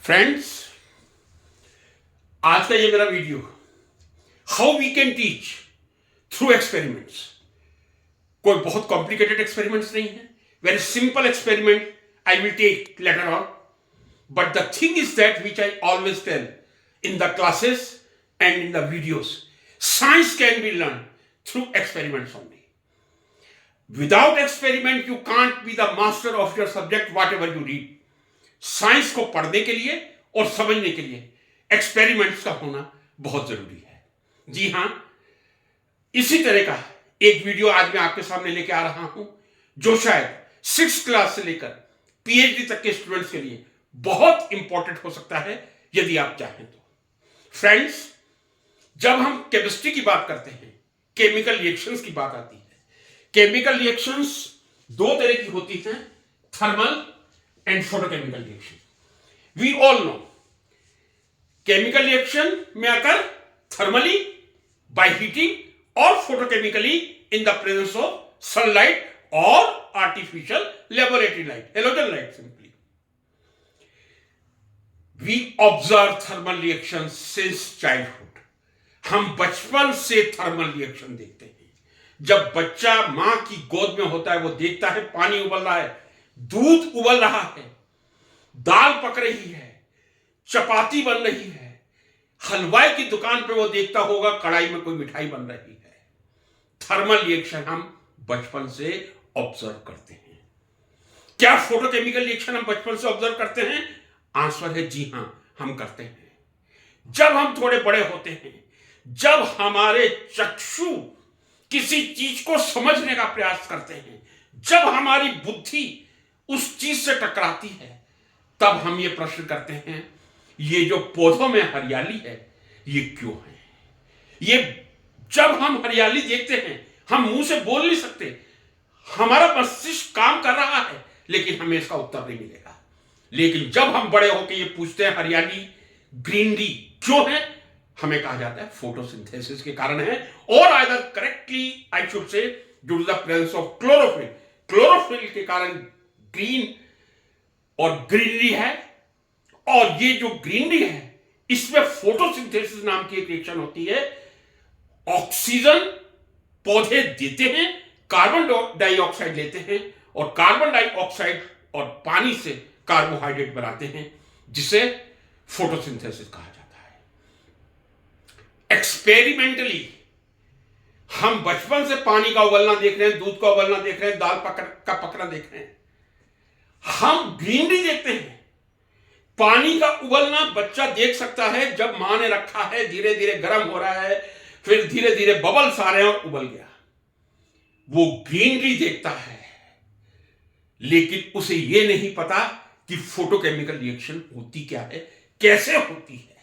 Friends, आज का ये मेरा video how we can teach through experiments, कोई बहुत कॉम्प्लिकेटेड एक्सपेरिमेंट्स नहीं है. Very simple experiment I will take later on. But the thing is that which I always tell in the classes and in the videos, science can be learned through experiments only. Without experiment you can't be the master of your subject whatever you read. Science को पढ़ने के लिए और समझने के लिए experiments का होना बहुत जरूरी है. जी हां, इसी तरह का एक वीडियो आज मैं आपके सामने लेके आ रहा हूं जो शायद 6th क्लास से लेकर पीएचडी तक के स्टूडेंट्स के लिए बहुत इंपॉर्टेंट हो सकता है यदि आप चाहें तो. फ्रेंड्स, जब हम केमिस्ट्री की बात करते हैं, केमिकल रिएक्शंस की बात आती है. केमिकल रिएक्शंस दो तरह की होती हैं, thermal and photochemical reaction. We all know chemical reaction में अकर थर्मली बाय हीटिंग और photochemically in the presence of sunlight और artificial laboratory light, halogen light simply. We observe thermal reactions since childhood. हम बचपन से thermal reaction देखते हैं. जब बच्चा मां की गोद में होता है वो देखता है पानी उबल रहा है, दूध उबल रहा है, दाल पक रही है, चपाती बन रही है, हलवाई की दुकान पे वो देखता होगा कढ़ाई में कोई मिठाई बन रही है. थर्मल रिएक्शन हम बचपन से ऑब्जर्व करते हैं. क्या फोटोकेमिकल रिएक्शन हम बचपन से ऑब्जर्व करते हैं? आंसर है जी हां, हम करते हैं. जब हम थोड़े बड़े होते हैं, जब हमारे चक्षु किसी चीज को समझने का प्रयास करते हैं, जब हमारी बुद्धि उस चीज से टकराती है, तब हम ये प्रश्न करते हैं ये जो पौधों में हरियाली है ये क्यों है? ये जब हम हरियाली देखते हैं हम मुंह से बोल नहीं सकते, हमारा मस्तिष्क काम कर रहा है लेकिन हमें इसका उत्तर नहीं मिलेगा. लेकिन जब हम बड़े होकर ये पूछते हैं हरियाली ग्रीनरी क्यों है, हमें कहा जाता है फोटोसिंथेसिस के कारण है, और either correctly I should say due to the presence of chlorophyll. Chlorophyll के कारण ग्रीन और ग्रीनरी है. और ये जो ग्रीनरी है इसमें फोटोसिंथेसिस नाम की एक रिएक्शन होती है. ऑक्सीजन पौधे देते हैं, कार्बन डाइऑक्साइड लेते हैं, और कार्बन डाइऑक्साइड और पानी से कार्बोहाइड्रेट बनाते हैं, जिसे फोटोसिंथेसिस कहा जाता है. एक्सपेरिमेंटली हम बचपन से पानी का उबलना देख रहे हैं, दूध का उबलना देख रहे हैं, दाल का पकना देख रहे हैं. हम ग्रीनरी देखते हैं. पानी का उबलना बच्चा देख सकता है जब मां ने रखा है, धीरे धीरे गर्म हो रहा है, फिर धीरे धीरे बबल्स आ रहे हैं और उबल गया. वो ग्रीनरी देखता है, लेकिन उसे यह नहीं पता कि फोटोकेमिकल रिएक्शन होती क्या है, कैसे होती है.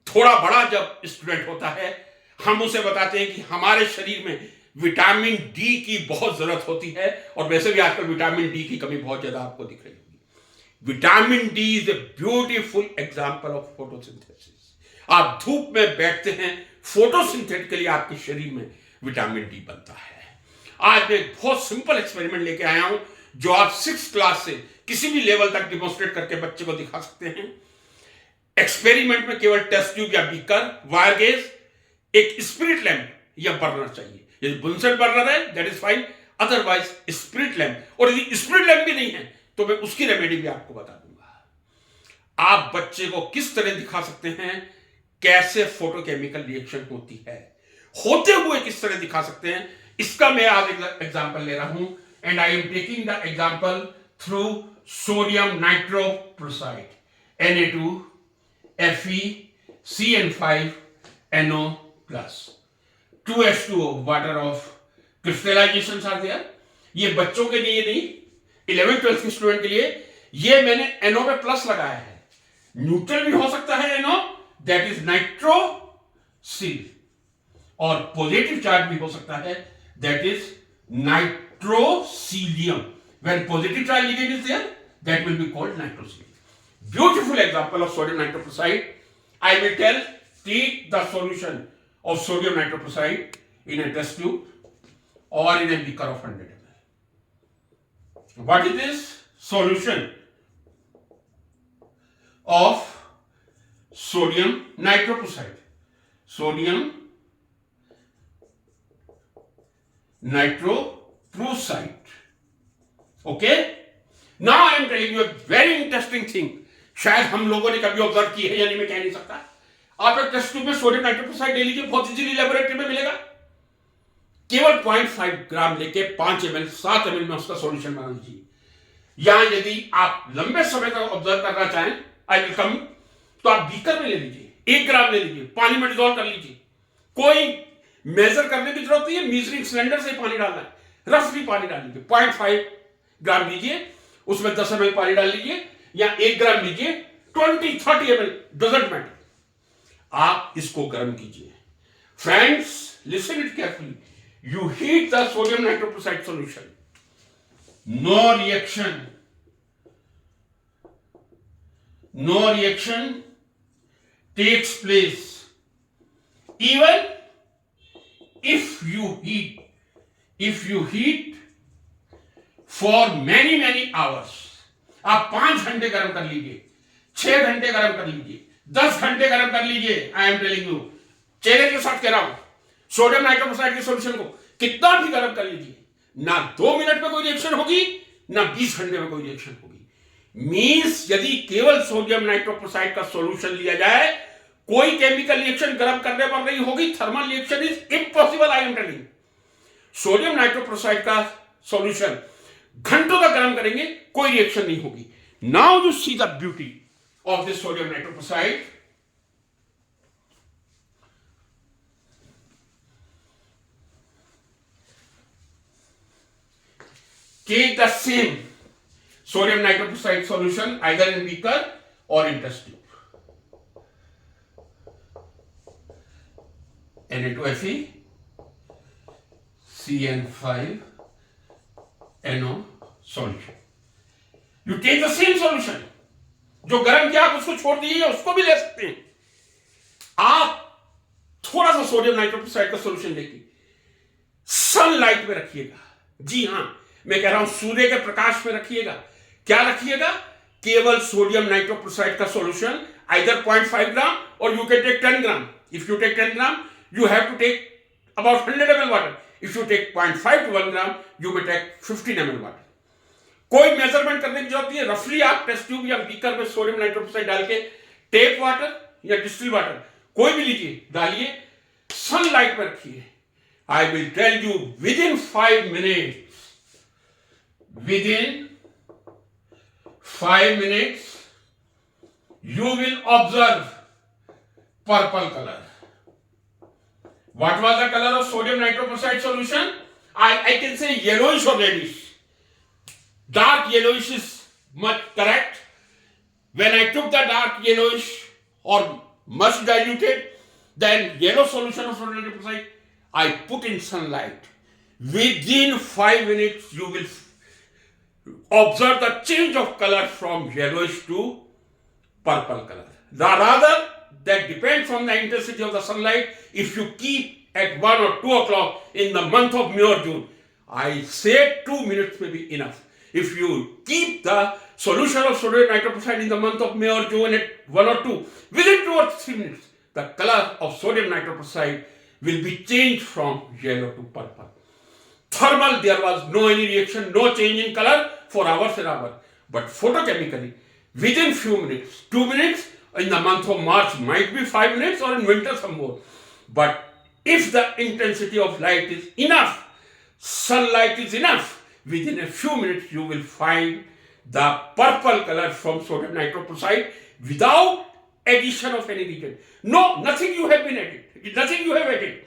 थोड़ा बड़ा जब स्टूडेंट होता है हम उसे बताते हैं कि हमारे शरीर में विटामिन डी की बहुत जरूरत होती है, और वैसे भी आजकल विटामिन डी की कमी बहुत ज्यादा आपको दिख रही होगी. Vitamin D is a beautiful example of photosynthesis. आप धूप में बैठते हैं, फोटोसिंथेटिकली आपके शरीर में विटामिन डी बनता है. आज मैं एक बहुत सिंपल एक्सपेरिमेंट लेके आया हूं जो आप 6th क्लास से किसी भी लेवल तक डिमोन्स्ट्रेट करके बच्चे को दिखा सकते हैं. एक्सपेरिमेंट में केवल टेस्ट ट्यूब या बीकर, वायर गेज, एक स्पिरिट लैंप या बर्नर चाहिए. यदि बुनसेट बर्नर है that is fine, otherwise spirit lamp. और यदि स्पिरिट लैंप भी नहीं है तो मैं उसकी रेमेडी भी आपको बता दूंगा. आप बच्चे को किस तरह दिखा सकते हैं कैसे फोटोकेमिकल रिएक्शन होती है, होते हुए किस तरह दिखा सकते हैं, इसका मैं आज एग्जांपल ले रहा हूं. And I am taking the example through sodium nitroprusside, Na2 Fe CN5 NO+, 2H2O, water of crystallizations are there. ये बच्चों के लिए नहीं, 11th-12th के स्टूडेंट के लिए ये मैंने NO पे प्लस लगाया है. न्यूट्रल भी हो सकता है NO, दैट इज नाइट्रोसिल, और पॉजिटिव चार्ज भी हो सकता है, that is nitrosylium. When positive charge ligand is there, that will be called nitrosilium. Beautiful example of sodium nitroprusside. I will tell, take the solution of sodium nitroprusside in a test tube or in a beaker of 100 ml. What is this solution? of sodium nitroprusside. Sodium nitroprusside. Okay? Now I am telling you a very interesting thing. शायद हम लोगों ने कभी observe की है या नहीं मैं कह नहीं सकता. आप एक टेस्ट ट्यूब में सोडियम नाइट्रोप्रोसाइड ले लीजिए, बहुत इजीली लेबोरेटरी में मिलेगा. केवल 0.5 ग्राम लेके 5 ml 7 ml में उसका सॉल्यूशन बना लीजिए. यहां यदि आप लंबे समय तक ऑब्जर्व करना चाहें, आई विल कम, तो आप बीकर में ले लीजिए, 1 ग्राम ले लीजिए, पानी में डिजोल्व कर लीजिए. कोई मेजर करने की जरूरत नहीं है, मीजरिंग सिलेंडर से पानी डालना है, रफली पानी डाल लीजिए. 0.5 ग्राम लीजिए, उसमें 10 ml पानी डाल लीजिए, या 1 ग्राम लीजिए, 20-30 ml, डजंट मैटर. आप इसको गर्म कीजिए. Friends, listen it carefully. You heat the sodium nitroprusside solution. No reaction takes place. Even if you heat for many hours. आप 5 घंटे गर्म कर लीजिए, 6 घंटे गर्म कर लीजिए, 10 घंटे गर्म कर लीजिए. आई एम टेलिंग यू, चेहरे के साथ कह रहा हूं, सोडियम नाइट्रोप्रोसाइड के सॉल्यूशन को कितना भी गर्म कर लीजिए, ना 2 मिनट में कोई रिएक्शन होगी, ना 20 घंटे में कोई रिएक्शन होगी. मींस यदि केवल सोडियम नाइट्रोप्रोसाइड का सॉल्यूशन लिया जाए, कोई केमिकल रिएक्शन गर्म करने पर नहीं होगी. Thermal reaction is impossible. I am telling, sodium nitroprusside का सॉल्यूशन घंटों तक गर्म करेंगे, कोई रिएक्शन नहीं होगी. Now you see the beauty of this sodium nitroprusside. Take the same sodium nitroprusside solution either in beaker or in test tube. Na2Fe, CN5NO solution. You take the same solution. जो गर्म किया आप उसको छोड़ दीजिए, उसको भी ले सकते हैं. आप थोड़ा सा सोडियम नाइट्रोप्रोसाइड का सॉल्यूशन लेके सनलाइट में रखिएगा. जी हां, मैं कह रहा हूं सूर्य के प्रकाश में रखिएगा. क्या रखिएगा? केवल सोडियम नाइट्रोप्रोसाइड का सॉल्यूशन, आइदर 0.5 ग्राम और you can take 10 gram. If you take 10 gram, you have to take about 100 ml water. If you take 0.5 to 1 gram, you may take 15 ml water. कोई मेजरमेंट करने की जरूरत नहीं है. रफली आप टेस्ट ट्यूब या बीकर में सोडियम नाइट्रोप्रोसाइड डाल के टेप वाटर या डिस्टिल वाटर कोई भी लीजिए, डालिए, सनलाइट पर रखिए. I will tell you, within 5 minutes you will observe purple color. What was the color of sodium nitroprusside solution? I can say yellowish or reddish. Dark yellowish is much correct. When I took the dark yellowish or much diluted, then yellow solution of sodium nitroprusside, I put in sunlight. Within 5 minutes, you will observe the change of color from yellowish to purple color. Rather, that depends on the intensity of the sunlight. If you keep at 1 or 2 o'clock in the month of May or June, I say 2 minutes may be enough. If you keep the solution of sodium nitroprusside in the month of May or June at 1 or 2, within 2 or 3 minutes, the color of sodium nitroprusside will be changed from yellow to purple. Thermal, there was no any reaction, no change in color for hours and hours. But photochemically, within few minutes, 2 minutes, in the month of March might be 5 minutes, or in winter some more. But if the intensity of light is enough, sunlight is enough, within a few minutes you will find the purple color from sodium nitroprusside without addition of any reagent. No, nothing you have been added. Nothing you have added.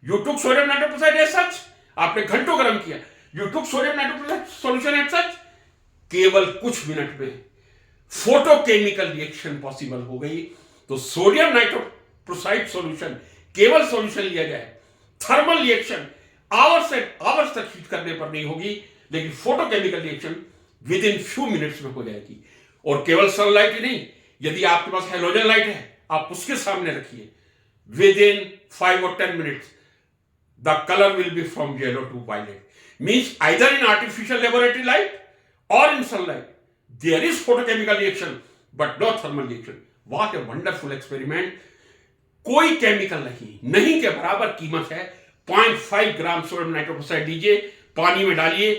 You took sodium nitroprusside as such, आपने घंटों गर्म किया. You took sodium nitroprusside solution as such, केवल कुछ minute में photochemical reaction possible हो गई. तो सोडियम नाइट्रोप्रोसाइड सॉल्यूशन, केवल सॉल्यूशन लिया जाए, थर्मल रिएक्शन आवर्स तक हीट करने पर नहीं होगी, लेकिन photochemical reaction with in few minutes में हो जाएगी. और केवल सनलाइट ही नहीं, यदि आपके पास हेलोजन लाइट है, आप उसके सामने रखिए, with in 5 or 10 minutes the color will be from yellow to violet. Means either in artificial laboratory light or in sunlight there is photochemical reaction, but no thermal reaction. What a wonderful experiment. कोई chemical नहीं के बराबर कीमत है. 0.5 gram sodium नाइट्रोक्साइड लीजिए, पानी में डालिए,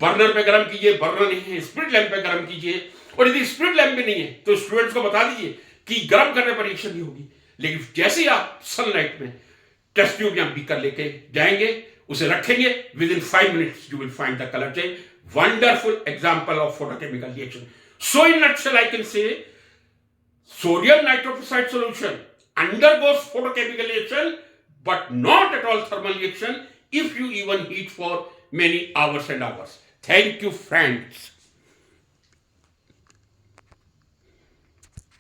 बर्नर पे गर्म कीजिए, बर्नर नहीं है स्प्रिट लैंप पे गर्म कीजिए, और यदि स्प्रिट लैंप भी नहीं है तो स्टूडेंट्स को बता दीजिए कि गर्म करने पर रिएक्शन नहीं होगी. लेकिन जैसे ही आप सनलाइट में टेस्ट ट्यूब या बीकर लेके जाएंगे, उसे रखेंगे, with in 5 minutes you will find the colour change. Wonderful example of photochemical reaction. So in nutshell I can say sodium nitroxide solution undergoes photochemical reaction but not at all thermal reaction if you even heat for many hours and hours. Thank you, friends.